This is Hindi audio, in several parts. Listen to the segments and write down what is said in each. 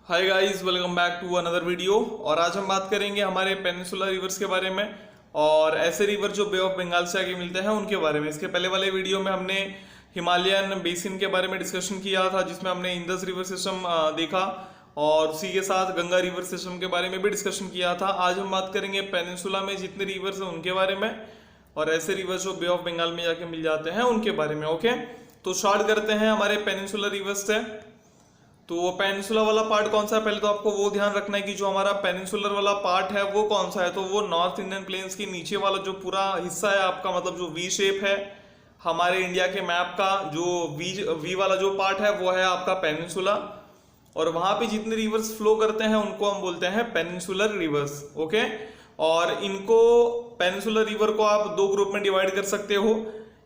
Hi guys, welcome back to another video. और आज हम बात करेंगे हमारे पेनिनसुला रिवर्स के बारे में और ऐसे रिवर जो बे ऑफ बंगाल से आगे मिलते हैं उनके बारे में। इसके पहले वाले वीडियो में हमने हिमालयन बेसिन के बारे में डिस्कशन किया था, जिसमें हमने इंडस रिवर सिस्टम देखा और उसी के साथ गंगा रिवर सिस्टम के बारे में भी डिस्कशन किया था। आज हम बात करेंगे पेनिनसुला में जितने रिवर्स हैं उनके बारे में और ऐसे रिवर्स जो बे ऑफ बंगाल में जाके मिल जाते हैं उनके बारे में। ओके, तो स्टार्ट करते हैं हमारे पेनिनसुला रिवर्स से। तो वो पेनिनसुला वाला पार्ट कौन सा है, पहले तो आपको वो ध्यान रखना है कि जो हमारा पेनिनसुलर वाला पार्ट है वो कौन सा है। तो वो नॉर्थ इंडियन प्लेन्स के नीचे वाला जो पूरा हिस्सा है आपका, मतलब जो वी शेप है हमारे इंडिया के मैप का, जो वी वाला जो पार्ट है वो है आपका पेनिनसुला। और वहां पे जितने रिवर्स फ्लो करते हैं उनको हम बोलते हैं पेनिनसुलर रिवर्स। ओके, और इनको पेनिनसुलर रिवर को आप दो ग्रुप में डिवाइड कर सकते हो।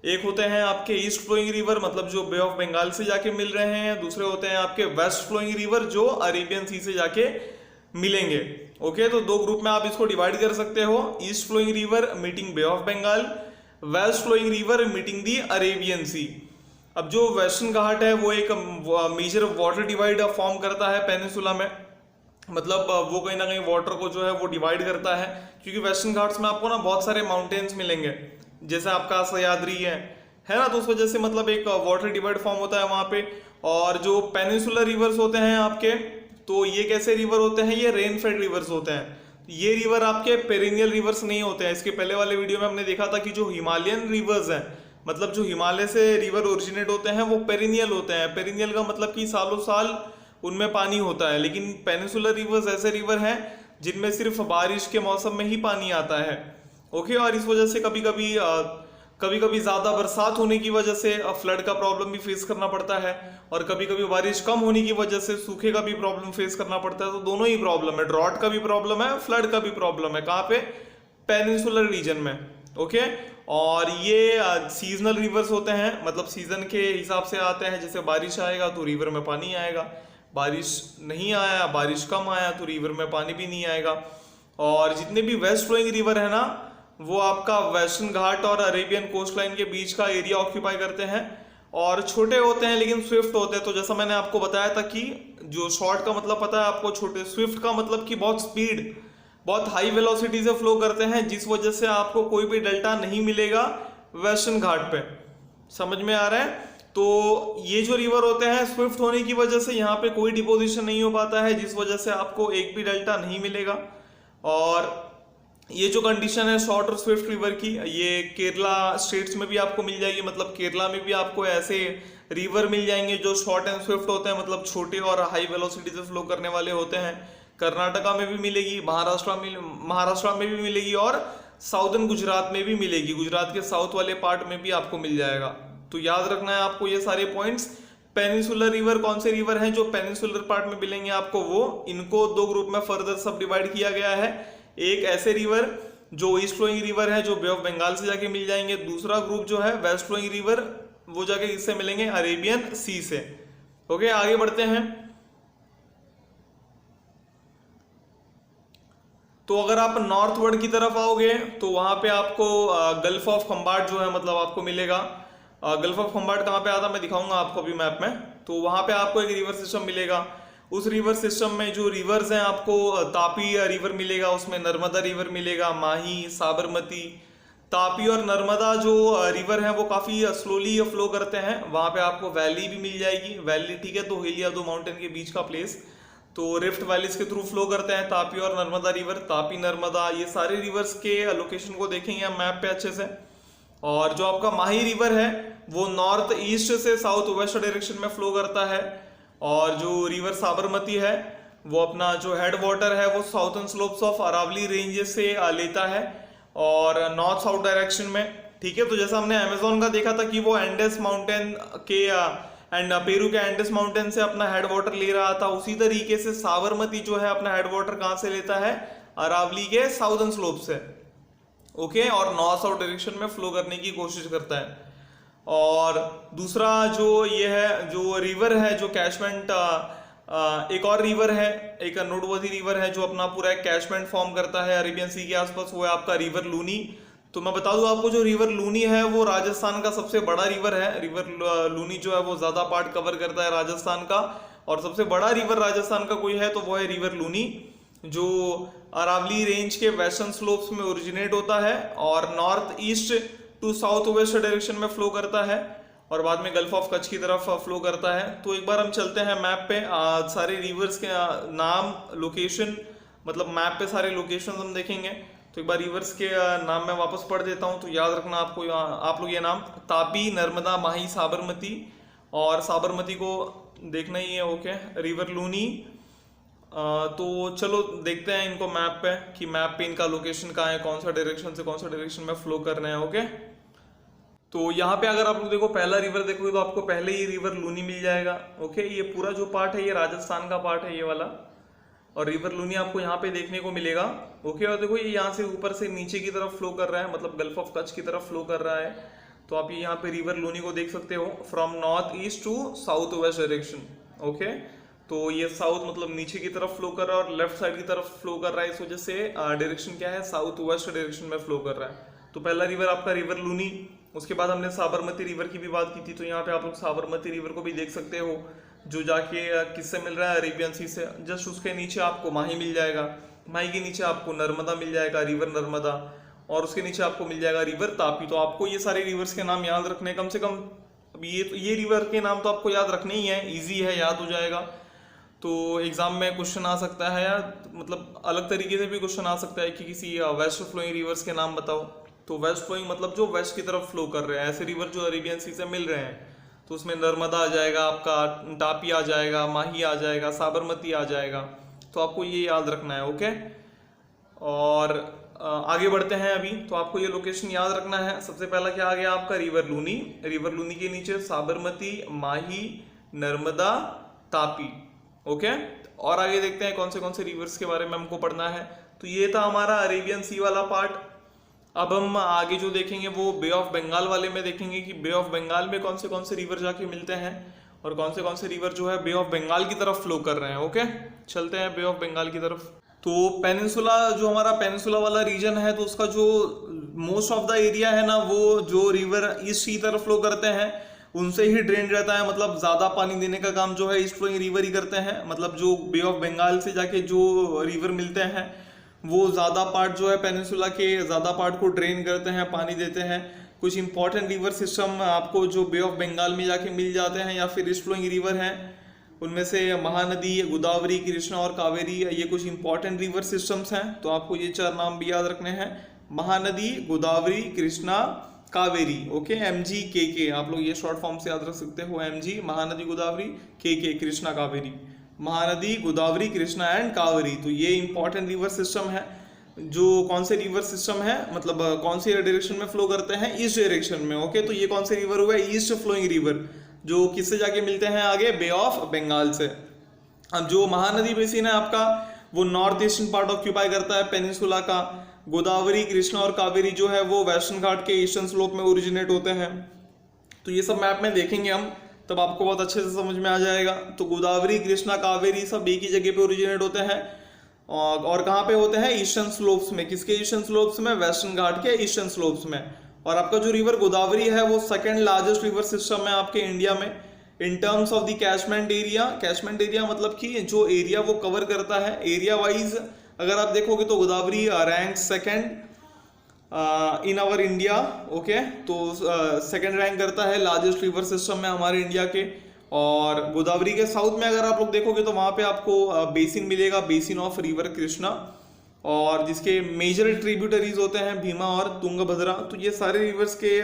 एक होते हैं आपके ईस्ट फ्लोइंग रिवर, मतलब जो बे ऑफ बंगाल से जाके मिल रहे हैं। दूसरे होते हैं आपके वेस्ट फ्लोइंग रिवर जो अरेबियन सी से जाके मिलेंगे। ओके, तो दो ग्रुप में आप इसको डिवाइड कर सकते हो। East flowing river meeting bay of Bengal, west flowing river meeting the Arabian sea. अब जो वेस्टर्न घाट है वो एक मेजर वाटर डिवाइड फॉर्म करता है पेनिनसुला में, मतलब वो कहीं ना कहीं वाटर को जो है वो डिवाइड करता है, क्योंकि वेस्टर्न घाट्स में आपको ना बहुत सारे माउंटेन्स मिलेंगे, जैसे आपका सह्याद्री है ना। तो उस वजह से मतलब एक वाटर डिवाइड फॉर्म होता है वहां पे। और जो पेनिनसुलर रिवर्स होते हैं आपके, तो ये कैसे रिवर होते हैं, ये रेन फेड रिवर्स होते हैं। ये रिवर आपके पेरिनियल रिवर्स नहीं होते हैं। इसके पहले वाले वीडियो में हमने देखा था कि जो हिमालयन रिवर्स हैं, मतलब जो हिमालय से रिवर ओरिजिनेट होते हैं वो पेरिनियल होते हैं। पेरिनियल का मतलब कि सालों साल उनमें पानी होता है, लेकिन पेनिनसुलर रिवर्स ऐसे रिवर हैं जिनमें सिर्फ बारिश के मौसम में ही पानी आता है। ओके, और इस वजह से कभी कभी ज्यादा बरसात होने की वजह से फ्लड का प्रॉब्लम भी फेस करना पड़ता है, और कभी कभी बारिश कम होने की वजह से सूखे का भी प्रॉब्लम फेस करना पड़ता है। तो दोनों ही प्रॉब्लम है, ड्रॉट का भी प्रॉब्लम है, फ्लड का भी प्रॉब्लम है। कहाँ पे? पेनिनसुलर रीजन में। ओके, और ये सीजनल रिवर्स होते हैं, मतलब सीजन के हिसाब से आते हैं। जैसे बारिश आएगा तो रिवर में पानी आएगा, बारिश नहीं आया, बारिश कम आया तो रिवर में पानी भी नहीं आएगा। और जितने भी वेस्ट फ्लोइंग रिवर है ना, वो आपका वेस्टर्न घाट और अरेबियन कोस्ट लाइन के बीच का एरिया ऑक्यूपाई करते हैं, और छोटे होते हैं लेकिन स्विफ्ट होते हैं। तो जैसा मैंने आपको बताया था कि जो शॉर्ट का मतलब पता है आपको, छोटे। स्विफ्ट का मतलब कि बहुत स्पीड, बहुत हाई वेलोसिटी से फ्लो करते हैं, जिस वजह से आपको कोई भी डेल्टा नहीं मिलेगा वेस्टर्न घाट पे। समझ में आ रहा है? तो ये जो रिवर होते हैं स्विफ्ट होने की वजह से यहाँ पे कोई डिपोजिशन नहीं हो पाता है, जिस वजह से आपको एक भी डेल्टा नहीं मिलेगा। और ये जो कंडीशन है शॉर्ट और स्विफ्ट रिवर की, ये केरला स्टेट्स में भी आपको मिल जाएगी। मतलब केरला में भी आपको ऐसे रिवर मिल जाएंगे जो शॉर्ट एंड स्विफ्ट होते हैं, मतलब छोटे और हाई वेलोसिटी से फ्लो करने वाले होते हैं। कर्नाटका में भी मिलेगी, महाराष्ट्र में भी मिलेगी, और साउदर्न गुजरात में भी मिलेगी। गुजरात के साउथ वाले पार्ट में भी आपको मिल जाएगा। तो याद रखना है आपको ये सारे पॉइंट्स। पेनिनसुलर रिवर कौन से रिवर हैं जो पेनिनसुलर पार्ट में मिलेंगे आपको, वो इनको दो ग्रुप में फर्दर सब डिवाइड किया गया है। एक ऐसे रिवर जो ईस्ट फ्लोइंग रिवर है जो बे ऑफ बंगाल से जाके मिल जाएंगे। दूसरा ग्रुप जो है वेस्ट फ्लोइंग रिवर, वो जाके किससे मिलेंगे, अरेबियन सी से। ओके, आगे बढ़ते हैं। तो अगर आप नॉर्थवर्ड की तरफ आओगे तो वहां पे आपको गल्फ ऑफ खंबाट जो है, मतलब आपको मिलेगा। गल्फ ऑफ खंबाट कहाँ पे आता मैं दिखाऊंगा आपको अभी मैप में। तो वहां पे आपको एक रिवर सिस्टम मिलेगा। उस रिवर सिस्टम में जो रिवर्स हैं आपको तापी रिवर मिलेगा, उसमें नर्मदा रिवर मिलेगा, माही, साबरमती। तापी और नर्मदा जो रिवर है वो काफी स्लोली फ्लो करते हैं। वहां पे आपको वैली भी मिल जाएगी, वैली, ठीक है। तो हिल या दो माउंटेन के बीच का प्लेस, तो रिफ्ट वैलीज के थ्रू फ्लो करते हैं तापी और नर्मदा रिवर। तापी, नर्मदा, ये सारे रिवर्स के लोकेशन को देखेंगे हम मैप पे अच्छे से। और जो आपका माही रिवर है वो नॉर्थ ईस्ट से साउथ वेस्ट डायरेक्शन में फ्लो करता है। और जो रिवर साबरमती है वो अपना जो हेड वाटर है वो southern slopes of Aravalli ranges से लेता है, और नॉर्थ साउथ डायरेक्शन में, ठीक है। तो जैसा हमने अमेजोन का देखा था कि वो एंडेस माउंटेन के एंड पेरू के एंडेस माउंटेन से अपना हेड वाटर ले रहा था, उसी तरीके से साबरमती जो है अपना हेड वाटर कहाँ से लेता है, अरावली के साउथर्न स्लोप से। ओके, और नॉर्थ साउथ डायरेक्शन में फ्लो करने की कोशिश करता है। और दूसरा जो ये है, जो रिवर है, जो कैचमेंट, एक और रिवर है, एक नोडवती रिवर है जो अपना पूरा एक कैचमेंट फॉर्म करता है अरेबियन सी के आसपास, वो है आपका रिवर लूनी। तो मैं बता दूं आपको, जो रिवर लूनी है वो राजस्थान का सबसे बड़ा रिवर है। रिवर लूनी जो है वो ज्यादा पार्ट कवर करता है राजस्थान का, और सबसे बड़ा रिवर राजस्थान का कोई है तो वो है रिवर लूनी, जो अरावली रेंज के वेस्टर्न स्लोप्स में ओरिजिनेट होता है और north east to south west direction में फ्लो करता है और बाद में गल्फ ऑफ कच्छ की तरफ फ्लो करता है। तो एक बार हम चलते हैं मैप पे, सारे रिवर्स के नाम, लोकेशन, मतलब मैप पे सारे लोकेशन हम देखेंगे। तो एक बार रिवर्स के नाम मैं वापस पढ़ देता हूँ, तो याद रखना आपको, आप लोग ये नाम तापी, नर्मदा, माही, साबरमती, और साबरमती को देखना ही है। Okay, river Luni. तो चलो देखते हैं इनको मैप पे कि मैप पे इनका लोकेशन कहाँ है, कौन सा डायरेक्शन से कौन सा डायरेक्शन में फ्लो करना है। ओके, तो यहाँ पे अगर आप लोग देखो पहला रिवर देखोगे तो आपको पहले ही रिवर लूनी मिल जाएगा। ओके, ये पूरा जो पार्ट है ये राजस्थान का पार्ट है, ये वाला, और रिवर लूनी आपको यहाँ पे देखने को मिलेगा। ओके, और देखो ये यहाँ से ऊपर से नीचे की तरफ फ्लो कर रहा है, मतलब गल्फ ऑफ कच्छ की तरफ फ्लो कर रहा है। तो आप यहाँ पे रिवर लूनी को देख सकते हो, from north east to south west direction. Okay, तो ये साउथ मतलब नीचे की तरफ फ्लो कर रहा है और लेफ्ट साइड की तरफ फ्लो कर रहा है, इस वजह से डायरेक्शन क्या है, साउथ वेस्ट डायरेक्शन में फ्लो कर रहा है। तो पहला रिवर आपका रिवर लूनी। उसके बाद हमने साबरमती रिवर की भी बात की थी, तो यहाँ पे आप लोग साबरमती रिवर को भी देख सकते हो, जो जाके किससे मिल रहा है, अरेबियन सी से। जस्ट उसके नीचे आपको माही मिल जाएगा, माही के नीचे आपको नर्मदा मिल जाएगा, रिवर नर्मदा, और उसके नीचे आपको मिल जाएगा रिवर तापी। तो आपको ये सारे रिवर्स के नाम याद रखने, कम से कम अब ये रिवर के नाम तो आपको याद रखने ही है, इजी है, याद हो जाएगा। तो एग्जाम में क्वेश्चन आ सकता है, या मतलब अलग तरीके से भी क्वेश्चन आ सकता है कि किसी वेस्ट फ्लोइंग रिवर्स के नाम बताओ। तो वेस्ट फ्लोइंग मतलब जो वेस्ट की तरफ फ्लो कर रहे हैं, ऐसे रिवर जो अरेबियन सी से मिल रहे हैं, तो उसमें नर्मदा आ जाएगा आपका, तापी आ जाएगा, माही आ जाएगा, साबरमती आ जाएगा। तो आपको ये याद रखना है। ओके, और आगे बढ़ते हैं अभी। तो आपको ये लोकेशन याद रखना है। सबसे पहला क्या आ गया आपका, रिवर लूनी। रिवर लूनी के नीचे साबरमती, माही, नर्मदा, तापी। ओके, और आगे देखते हैं कौन से रिवर्स के बारे में हमको पढ़ना है। तो ये था हमारा अरेबियन सी वाला पार्ट। अब हम आगे जो देखेंगे वो बे ऑफ बंगाल वाले में देखेंगे कि बे ऑफ बंगाल में कौन से रिवर जाके मिलते हैं और कौन से रिवर जो है बे ऑफ बंगाल की तरफ फ्लो कर रहे हैं। ओके, चलते हैं बे ऑफ बंगाल की तरफ। तो पेनिनसुला, जो हमारा पेनिनसुला वाला रीजन है, तो उसका जो मोस्ट ऑफ द एरिया है ना, वो जो रिवर ईस्ट की तरफ फ्लो करते हैं उनसे ही ड्रेन रहता है। मतलब ज्यादा पानी देने का काम जो है ईस्ट फ्लोइंग रिवर ही करते हैं। मतलब जो बे ऑफ बंगाल से जाके जो रिवर मिलते हैं वो ज्यादा पार्ट जो है पेनिनसुला के ज्यादा पार्ट को ड्रेन करते हैं, पानी देते हैं। कुछ इंपॉर्टेंट रिवर सिस्टम आपको जो बे ऑफ बंगाल में जाके मिल जाते हैं या फिर ईस्ट फ्लोइंग रिवर हैं, उनमें से महानदी, गोदावरी, कृष्णा और कावेरी, ये कुछ इंपॉर्टेंट रिवर सिस्टम्स हैं। तो आपको ये 4 नाम भी याद रखने हैं, महानदी, गोदावरी, कृष्णा, कावेरी। ओके, MGKK आप लोग ये शॉर्ट फॉर्म से याद रख सकते हो, MG Mahanadi, Godavari, KK Krishna, Kaveri. Mahanadi, Godavari, Krishna and Kaveri. तो ये इंपॉर्टेंट रिवर सिस्टम है। जो कौन से रिवर सिस्टम है, मतलब कौन से डायरेक्शन में फ्लो करते हैं, ईस्ट डायरेक्शन में। ओके, तो ये कौन से रिवर हुए, ईस्ट फ्लोइंग रिवर, जो किससे जाके मिलते हैं आगे, बे ऑफ बंगाल से। अब जो महानदी बेसिन है आपका, वो नॉर्थ ईस्टर्न पार्ट ऑक्यूपाई करता है पेनिनसुला का। गोदावरी, कृष्णा और कावेरी जो है वो वेस्टर्न घाट के ईस्टर्न स्लोप में ओरिजिनेट होते हैं। तो ये सब मैप में देखेंगे हम, तब आपको बहुत अच्छे से समझ में आ जाएगा। तो गोदावरी, कृष्णा, कावेरी सब एक ही जगह पे ओरिजिनेट होते हैं और कहाँ पे होते हैं, ईस्टर्न स्लोप्स में। किसके ईस्टर्न स्लोप्स में, वेस्टर्न घाट के ईस्टर्न स्लोप्स में। और आपका जो रिवर गोदावरी है वो सेकंड लार्जेस्ट रिवर सिस्टम है आपके इंडिया में in terms of the catchment area. Catchment area मतलब कि जो एरिया वो कवर करता है, एरिया वाइज अगर आप देखोगे तो Godavari rank second in our India. Okay, तो सेकंड रैंक करता है लार्जेस्ट रिवर सिस्टम में हमारे इंडिया के। और गोदावरी के साउथ में अगर आप लोग देखोगे तो वहां पे आपको बेसिन मिलेगा, बेसिन ऑफ रिवर कृष्णा, और जिसके मेजर ट्रिब्यूटरीज होते हैं भीमा और तुंगभद्रा। तो ये सारे रिवर्स के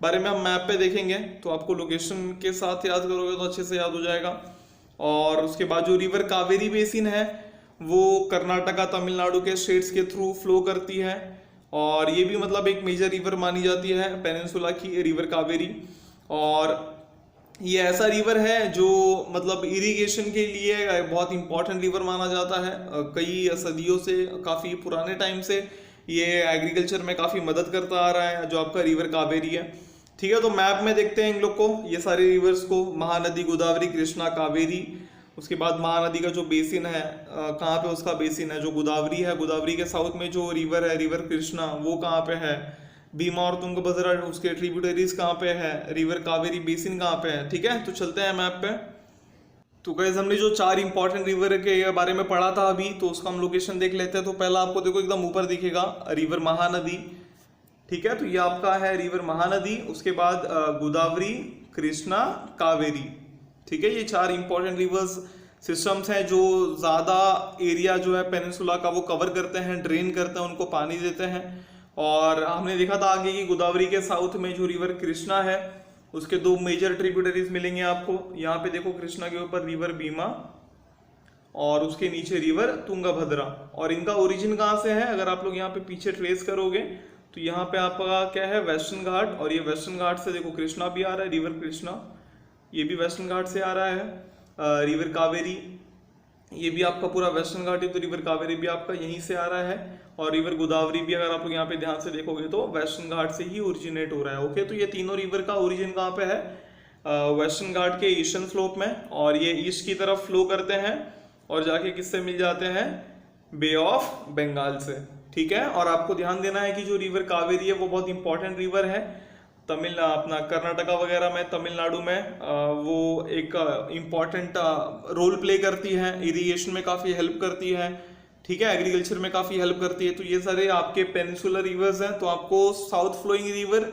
बारे में हम मैप पे देखेंगे, तो आपको लोकेशन के साथ याद करोगे तो अच्छे से याद हो जाएगा। और उसके बाद जो रिवर कावेरी बेसिन है वो कर्नाटका, तमिलनाडु के स्टेट्स के थ्रू फ्लो करती है, और ये भी मतलब एक मेजर रिवर मानी जाती है पेनिनसुला की, रिवर कावेरी। और ये ऐसा रिवर है जो मतलब इरिगेशन के लिए बहुत इंपॉर्टेंट रिवर माना जाता है। कई सदियों से, काफ़ी पुराने टाइम से ये एग्रीकल्चर में काफ़ी मदद करता आ रहा है, जो आपका रिवर कावेरी है। ठीक है, तो मैप में देखते हैं इन लोग को, ये सारे रिवर्स को, महानदी, गोदावरी, कृष्णा, कावेरी। उसके बाद महानदी का जो बेसिन है, कहाँ पे उसका बेसिन है, जो गोदावरी है, गोदावरी के साउथ में जो रिवर है, रिवर कृष्णा, वो कहाँ पे है। भीमा और तुंगभद्रा उसके ट्रिब्यूटरीज कहाँ पे है, रिवर कावेरी बेसिन कहाँ पे है। ठीक है, तो चलते हैं मैप पे। तो गाइस हमने जो 4 इंपॉर्टेंट रिवर के बारे में पढ़ा था अभी, तो उसका हम लोकेशन देख लेते हैं। तो पहला आपको देखो एकदम ऊपर दिखेगा रिवर महानदी, ठीक है, तो ये आपका है रिवर महानदी। उसके बाद गोदावरी, कृष्णा, कावेरी, ठीक है। ये 4 इंपॉर्टेंट रिवर्स सिस्टम्स हैं जो ज्यादा एरिया जो है पेनिनसुला का वो कवर करते हैं, ड्रेन करते हैं, उनको पानी देते हैं। और हमने देखा था आगे कि गोदावरी के साउथ में जो रिवर कृष्णा है उसके 2 मेजर ट्रिब्यूटरीज मिलेंगे आपको। यहाँ पे देखो कृष्णा के ऊपर रिवर भीमा और उसके नीचे रिवर तुंगभद्रा। और इनका ओरिजिन कहाँ से है, अगर आप लोग यहाँ पे पीछे ट्रेस करोगे तो यहाँ पे आपका क्या है, वेस्टर्न घाट। और ये वेस्टर्न घाट से देखो कृष्णा भी आ रहा है, रिवर कृष्णा ये भी वेस्टर्न घाट से आ रहा है। रिवर कावेरी ये भी आपका पूरा वेस्टर्न घाट है, तो रिवर कावेरी भी आपका यहीं से आ रहा है। और रिवर गोदावरी भी अगर आप लोग यहाँ पे ध्यान से देखोगे तो वेस्टर्न घाट से ही ओरिजिनेट हो रहा है। ओके, तो ये तीनों रिवर का ओरिजिन कहाँ पे है, वेस्टर्न घाट के ईस्टर्न स्लोप में। और ये ईस्ट की तरफ फ्लो करते हैं और जाके किससे मिल जाते हैं, बे ऑफ बंगाल से, ठीक है। और आपको ध्यान देना है कि जो रिवर कावेरी है वो बहुत इंपॉर्टेंट रिवर है अपना कर्नाटका वगैरह में, तमिलनाडु में वो एक इम्पॉर्टेंट रोल प्ले करती है, इरिगेशन में काफ़ी हेल्प करती है, ठीक है, एग्रीकल्चर में काफ़ी हेल्प करती है। तो ये सारे आपके पेनिनसुलर रिवर्स हैं। तो आपको south flowing river,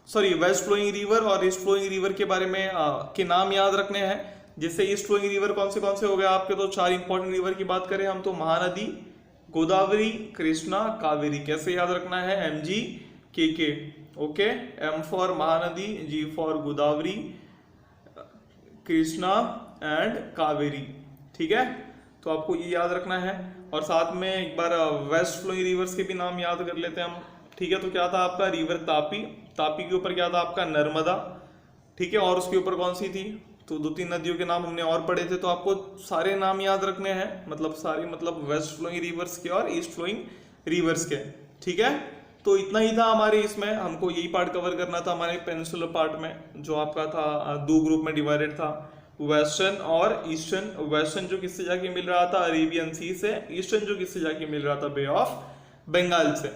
sorry west flowing river और ईस्ट फ्लोइंग रिवर के बारे में के नाम याद रखने हैं। जैसे ईस्ट फ्लोइंग रिवर कौन से हो गए आपके, तो 4 इंपॉर्टेंट रिवर की बात करें हम तो महानदी, गोदावरी, कृष्णा, कावेरी। कैसे याद रखना है, MGKK, okay, M for Mahanadi, G for Godavari, Krishna and Kaveri, ठीक है। तो आपको ये याद रखना है। और साथ में एक बार वेस्ट फ्लोइंग रिवर्स के भी नाम याद कर लेते हैं हम, ठीक है। तो क्या था आपका रिवर तापी, तापी के ऊपर क्या था आपका नर्मदा, ठीक है। और उसके ऊपर कौन सी थी, तो 2-3 नदियों के नाम हमने और पढ़े थे। तो आपको सारे नाम याद रखने हैं, मतलब सारे, मतलब वेस्ट फ्लोइंग रिवर्स के और ईस्ट फ्लोइंग रिवर्स के, ठीक है। तो इतना ही था हमारे इसमें, हमको यही पार्ट कवर करना था हमारे पेनिनसुलर पार्ट में, जो आपका था 2 ग्रुप में डिवाइडेड था, वेस्टर्न और ईस्टर्न। वेस्टर्न जो किससे जाके मिल रहा था, अरेबियन सी से, ईस्टर्न जो किससे जाके मिल रहा था, बे ऑफ बंगाल से,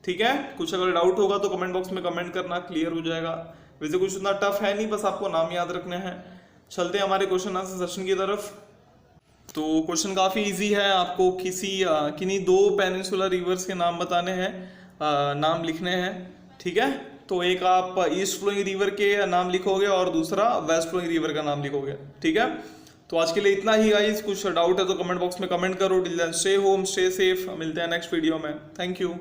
ठीक है। कुछ अगर डाउट होगा तो कमेंट बॉक्स में कमेंट करना, क्लियर हो जाएगा। वैसे कुछ उतना टफ है नहीं, बस आपको नाम याद रखने हैं। चलते हैं हमारे क्वेश्चन आंसर सेशन की तरफ। तो क्वेश्चन काफी इजी है, आपको किन्हीं 2 पेनिनसुलर रिवर्स के नाम बताने हैं, नाम लिखने हैं, ठीक है। तो एक आप ईस्ट फ्लोइंग रिवर के नाम लिखोगे और दूसरा वेस्ट फ्लोइंग रिवर का नाम लिखोगे, ठीक है। तो आज के लिए इतना ही गाइस, कुछ डाउट है तो कमेंट बॉक्स में कमेंट करो। Till then stay home, stay safe, मिलते हैं नेक्स्ट वीडियो में। Thank you.